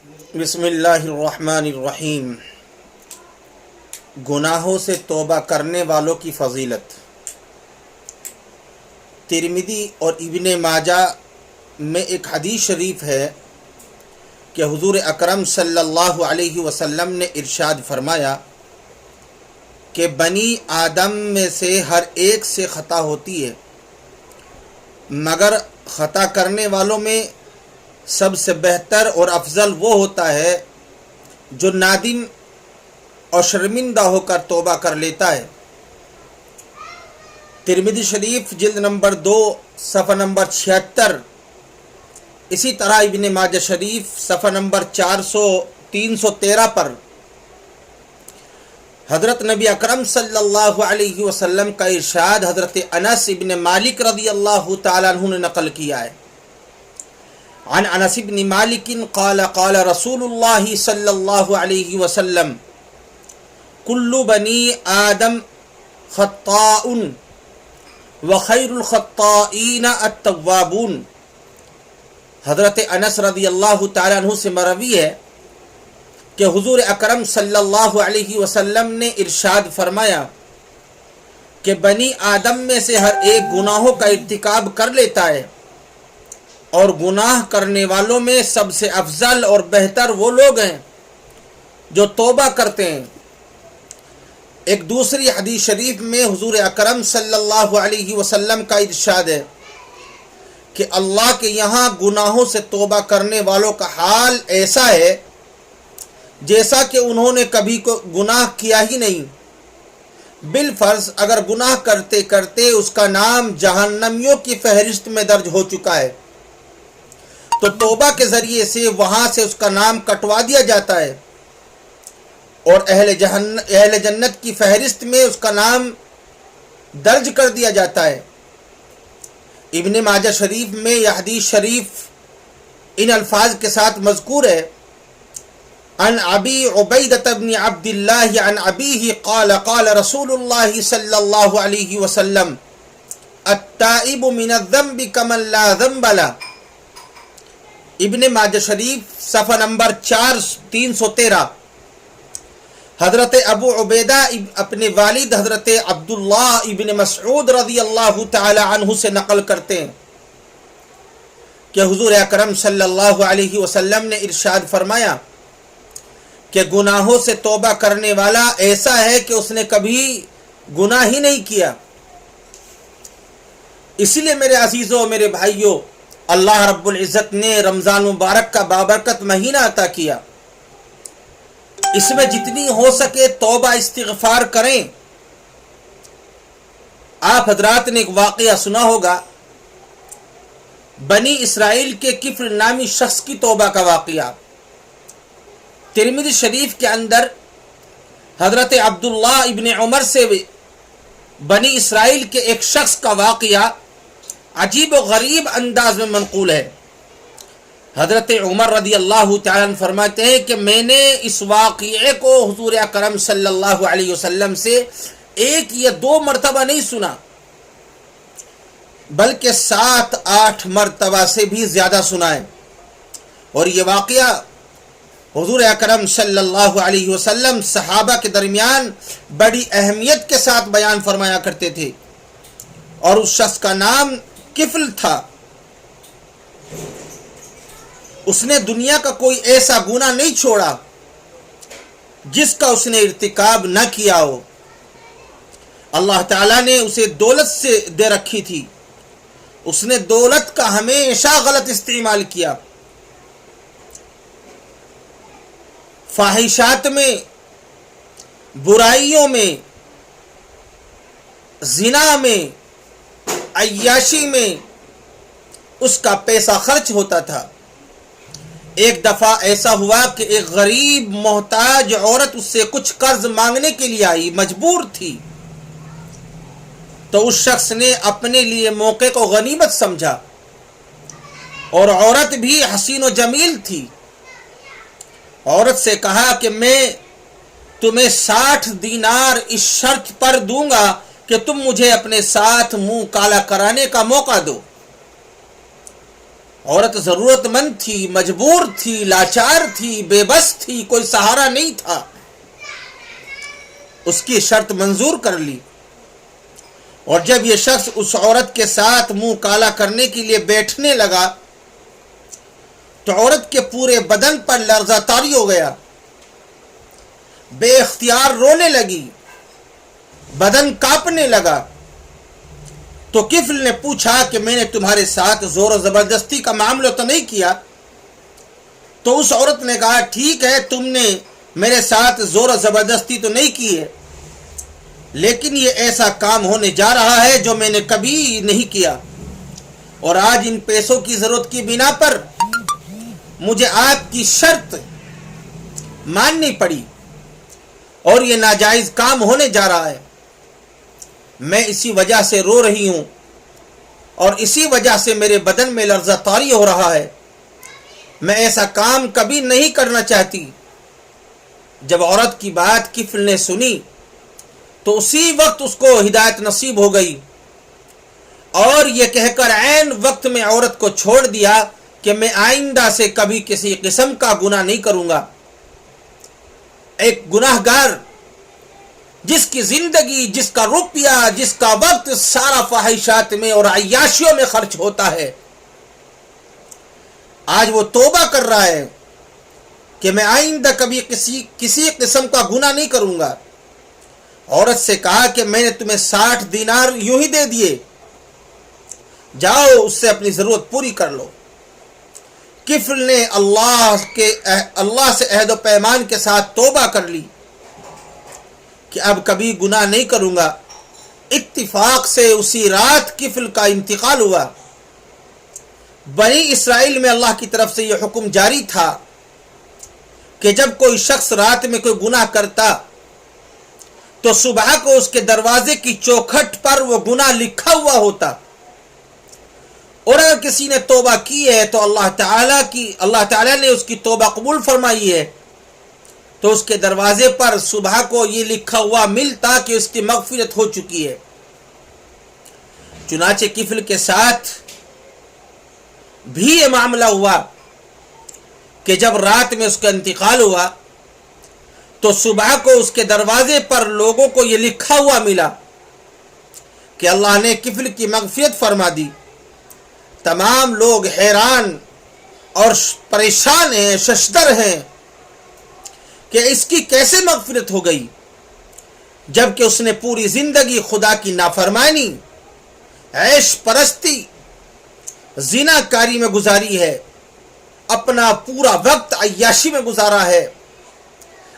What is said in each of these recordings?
بسم اللہ الرحمن الرحیم۔ گناہوں سے توبہ کرنے والوں کی فضیلت۔ ترمذی اور ابن ماجہ میں ایک حدیث شریف ہے کہ حضور اکرم صلی اللہ علیہ وسلم نے ارشاد فرمایا کہ بنی آدم میں سے ہر ایک سے خطا ہوتی ہے، مگر خطا کرنے والوں میں سب سے بہتر اور افضل وہ ہوتا ہے جو نادم اور شرمندہ ہو کر توبہ کر لیتا ہے۔ ترمذی شریف جلد نمبر 2 صفحہ نمبر 76، اسی طرح ابن ماجہ شریف صفحہ نمبر 313 پر حضرت نبی اکرم صلی اللہ علیہ وسلم کا ارشاد حضرت انس ابن مالک رضی اللہ تعالیٰ عنہ نے نقل کیا ہے۔ عن انس بن مالک قال قال رسول اللہ صلی اللہ علیہ وسلم کل بنی آدم خطاء وخیر الخطائین التوابون۔ حضرت انس رضی اللہ تعالیٰ عنہ سے مروی ہے کہ حضور اکرم صلی اللہ علیہ وسلم نے ارشاد فرمایا کہ بنی آدم میں سے ہر ایک گناہوں کا ارتکاب کر لیتا ہے، اور گناہ کرنے والوں میں سب سے افضل اور بہتر وہ لوگ ہیں جو توبہ کرتے ہیں۔ ایک دوسری حدیث شریف میں حضور اکرم صلی اللہ علیہ وسلم کا ارشاد ہے کہ اللہ کے یہاں گناہوں سے توبہ کرنے والوں کا حال ایسا ہے جیسا کہ انہوں نے کبھی گناہ کیا ہی نہیں، بالفرض اگر گناہ کرتے کرتے اس کا نام جہنمیوں کی فہرست میں درج ہو چکا ہے تو توبہ کے ذریعے سے وہاں سے اس کا نام کٹوا دیا جاتا ہے اور اہل جنت کی فہرست میں اس کا نام درج کر دیا جاتا ہے۔ ابن ماجہ شریف میں یہ حدیث شریف ان الفاظ کے ساتھ مذکور ہے۔ عن ابی عبیدۃ بن عبد اللہ عن ابیہ قال قال رسول اللہ صلی اللہ علیہ وسلم التائب من الذنب کمن لا ذنب له۔ ابن ماجہ شریف صفحہ نمبر 313۔ حضرت ابو عبیدہ اپنے والد حضرت عبداللہ ابن مسعود رضی اللہ تعالی عنہ سے نقل کرتے ہیں کہ حضور اکرم صلی اللہ علیہ وسلم نے ارشاد فرمایا کہ گناہوں سے توبہ کرنے والا ایسا ہے کہ اس نے کبھی گناہ ہی نہیں کیا۔ اسی لیے میرے عزیزوں، میرے بھائیوں، اللہ رب العزت نے رمضان مبارک کا بابرکت مہینہ عطا کیا۔ اس میں جتنی ہو سکے توبہ استغفار کریں۔ آپ حضرات نے ایک واقعہ سنا ہوگا، بنی اسرائیل کے کفر نامی شخص کی توبہ کا واقعہ۔ ترمذی شریف کے اندر حضرت عبداللہ ابن عمر سے بنی اسرائیل کے ایک شخص کا واقعہ عجیب و غریب انداز میں منقول ہے۔ حضرت عمر رضی اللہ تعالیٰ عنہ فرماتے ہیں کہ میں نے اس واقعے کو حضور اکرم صلی اللہ علیہ وسلم سے 1 یا 2 مرتبہ نہیں سنا، بلکہ 7-8 مرتبہ سے بھی زیادہ سنا ہے۔ اور یہ واقعہ حضور اکرم صلی اللہ علیہ وسلم صحابہ کے درمیان بڑی اہمیت کے ساتھ بیان فرمایا کرتے تھے، اور اس شخص کا نام کفل تھا۔ اس نے دنیا کا کوئی ایسا گناہ نہیں چھوڑا جس کا اس نے ارتکاب نہ کیا ہو۔ اللہ تعالیٰ نے اسے دولت سے دے رکھی تھی، اس نے دولت کا ہمیشہ غلط استعمال کیا، فاحشات میں، برائیوں میں، زنا میں، عیاشی میں اس کا پیسہ خرچ ہوتا تھا۔ ایک دفعہ ایسا ہوا کہ ایک غریب محتاج عورت اس سے کچھ قرض مانگنے کے لیے آئی، مجبور تھی، تو اس شخص نے اپنے لیے موقع کو غنیمت سمجھا، اور عورت بھی حسین و جمیل تھی۔ عورت سے کہا کہ میں تمہیں 60 دینار اس شرط پر دوں گا کہ تم مجھے اپنے ساتھ منہ کالا کرانے کا موقع دو۔ عورت ضرورت مند تھی، مجبور تھی، لاچار تھی، بے بس تھی، کوئی سہارا نہیں تھا. اس کی شرط منظور کر لی. اور جب یہ شخص اس عورت کے ساتھ منہ کالا کرنے کے لیے بیٹھنے لگا تو عورت کے پورے بدن پر لرزہ طاری ہو گیا، بے اختیار رونے لگی، بدن کانپنے لگا. تو کفل نے پوچھا کہ میں نے تمہارے ساتھ زور و زبردستی کا معاملہ تو نہیں کیا؟ تو اس عورت نے کہا ٹھیک ہے، تم نے میرے ساتھ زور و زبردستی تو نہیں کی ہے، لیکن یہ ایسا کام ہونے جا رہا ہے جو میں نے کبھی نہیں کیا، اور آج ان پیسوں کی ضرورت کی بنا پر مجھے آپ کی شرط ماننی پڑی اور یہ ناجائز کام ہونے جا رہا ہے. میں اسی وجہ سے رو رہی ہوں اور اسی وجہ سے میرے بدن میں لرزہ طاری ہو رہا ہے. میں ایسا کام کبھی نہیں کرنا چاہتی. جب عورت کی بات کفل نے سنی تو اسی وقت اس کو ہدایت نصیب ہو گئی اور یہ کہہ کر عین وقت میں عورت کو چھوڑ دیا کہ میں آئندہ سے کبھی کسی قسم کا گناہ نہیں کروں گا. ایک گناہ گار جس کی زندگی، جس کا روپیہ، جس کا وقت سارا فحاشات میں اور عیاشیوں میں خرچ ہوتا ہے، آج وہ توبہ کر رہا ہے کہ میں آئندہ کبھی کسی قسم کا گناہ نہیں کروں گا. عورت سے کہا کہ میں نے تمہیں 60 دینار یوں ہی دے دیے، جاؤ اس سے اپنی ضرورت پوری کر لو. کفل نے اللہ سے عہد و پیمان کے ساتھ توبہ کر لی کہ اب کبھی گناہ نہیں کروں گا. اتفاق سے اسی رات کفل کا انتقال ہوا. بنی اسرائیل میں اللہ کی طرف سے یہ حکم جاری تھا کہ جب کوئی شخص رات میں کوئی گناہ کرتا تو صبح کو اس کے دروازے کی چوکھٹ پر وہ گناہ لکھا ہوا ہوتا، اور اگر کسی نے توبہ کی ہے تو اللہ تعالیٰ نے اس کی توبہ قبول فرمائی ہے تو اس کے دروازے پر صبح کو یہ لکھا ہوا ملتا کہ اس کی مغفرت ہو چکی ہے. چنانچہ کفل کے ساتھ بھی یہ معاملہ ہوا کہ جب رات میں اس کا انتقال ہوا تو صبح کو اس کے دروازے پر لوگوں کو یہ لکھا ہوا ملا کہ اللہ نے کفل کی مغفرت فرما دی. تمام لوگ حیران اور پریشان ہیں، ششدر ہیں کہ اس کی کیسے مغفرت ہو گئی، جبکہ اس نے پوری زندگی خدا کی نافرمانی، عیش پرستی، زنا کاری میں گزاری ہے، اپنا پورا وقت عیاشی میں گزارا ہے،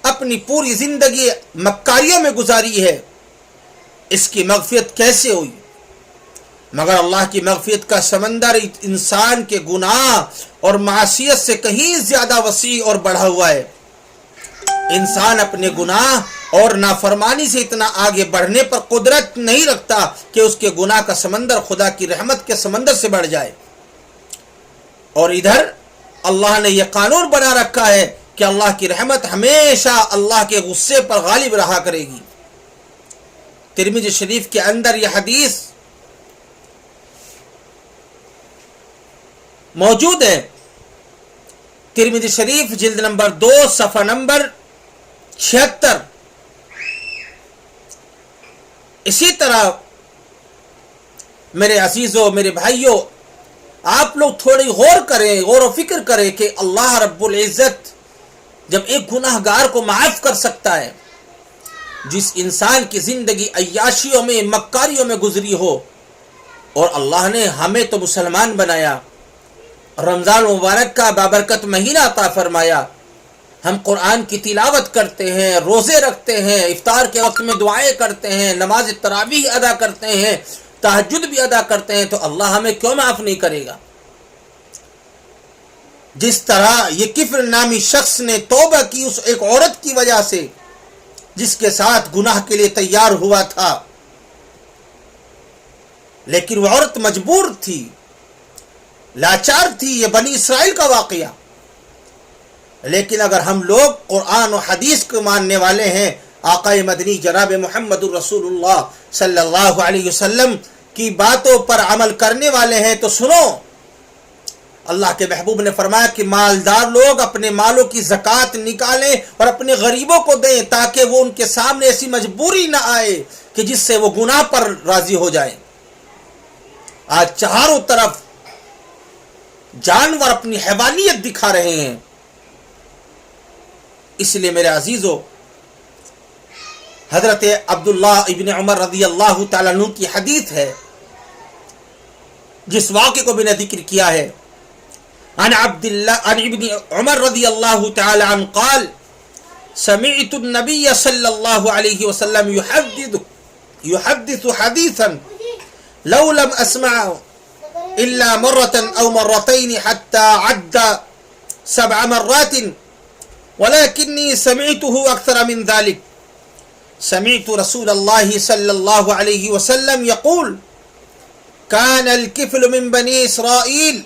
اپنی پوری زندگی مکاریوں میں گزاری ہے. اس کی مغفرت کیسے ہوئی؟ مگر اللہ کی مغفرت کا سمندر انسان کے گناہ اور معصیت سے کہیں زیادہ وسیع اور بڑھا ہوا ہے. انسان اپنے گناہ اور نافرمانی سے اتنا آگے بڑھنے پر قدرت نہیں رکھتا کہ اس کے گناہ کا سمندر خدا کی رحمت کے سمندر سے بڑھ جائے. اور ادھر اللہ نے یہ قانون بنا رکھا ہے کہ اللہ کی رحمت ہمیشہ اللہ کے غصے پر غالب رہا کرے گی. ترمذی شریف کے اندر یہ حدیث موجود ہے. ترمذی شریف جلد نمبر 2 صفحہ نمبر 76. اسی طرح میرے عزیزوں، میرے بھائیوں، آپ لوگ تھوڑی غور و فکر کریں کہ اللہ رب العزت جب ایک گناہ گار کو معاف کر سکتا ہے، جس انسان کی زندگی عیاشیوں میں، مکاریوں میں گزری ہو، اور اللہ نے ہمیں تو مسلمان بنایا، رمضان مبارک کا بابرکت مہینہ عطا فرمایا، ہم قرآن کی تلاوت کرتے ہیں، روزے رکھتے ہیں، افطار کے وقت میں دعائیں کرتے ہیں، نماز تراویح ادا کرتے ہیں، تہجد بھی ادا کرتے ہیں، تو اللہ ہمیں کیوں معاف نہیں کرے گا؟ جس طرح یہ کفر نامی شخص نے توبہ کی اس ایک عورت کی وجہ سے جس کے ساتھ گناہ کے لیے تیار ہوا تھا، لیکن وہ عورت مجبور تھی، لاچار تھی. یہ بنی اسرائیل کا واقعہ. لیکن اگر ہم لوگ قرآن و حدیث کو ماننے والے ہیں، آقا مدنی جناب محمد الرسول اللہ صلی اللہ علیہ وسلم کی باتوں پر عمل کرنے والے ہیں، تو سنو، اللہ کے محبوب نے فرمایا کہ مالدار لوگ اپنے مالوں کی زکوٰۃ نکالیں اور اپنے غریبوں کو دیں تاکہ وہ ان کے سامنے ایسی مجبوری نہ آئے کہ جس سے وہ گناہ پر راضی ہو جائیں۔ آج چاروں طرف جانور اپنی حیوانیت دکھا رہے ہیں، اس لیے میرے عزیزو، حضرت عبداللہ ابن عمر رضی اللہ تعالیٰ عنہ کی حدیث ہے جس واقعے کو میں نے ذکر کیا ہے، عن ابن عمر رضی اللہ تعالی عنہ قال سمعت النبی صلی اللہ علیہ وسلم يحدث حدیثا لو لم اسمع الا مرة او مرتين حتى عد 7 مرات ولكني سمعته اكثر من ذلك سمعت رسول الله صلى الله عليه وسلم يقول كان الكفل من بني اسرائيل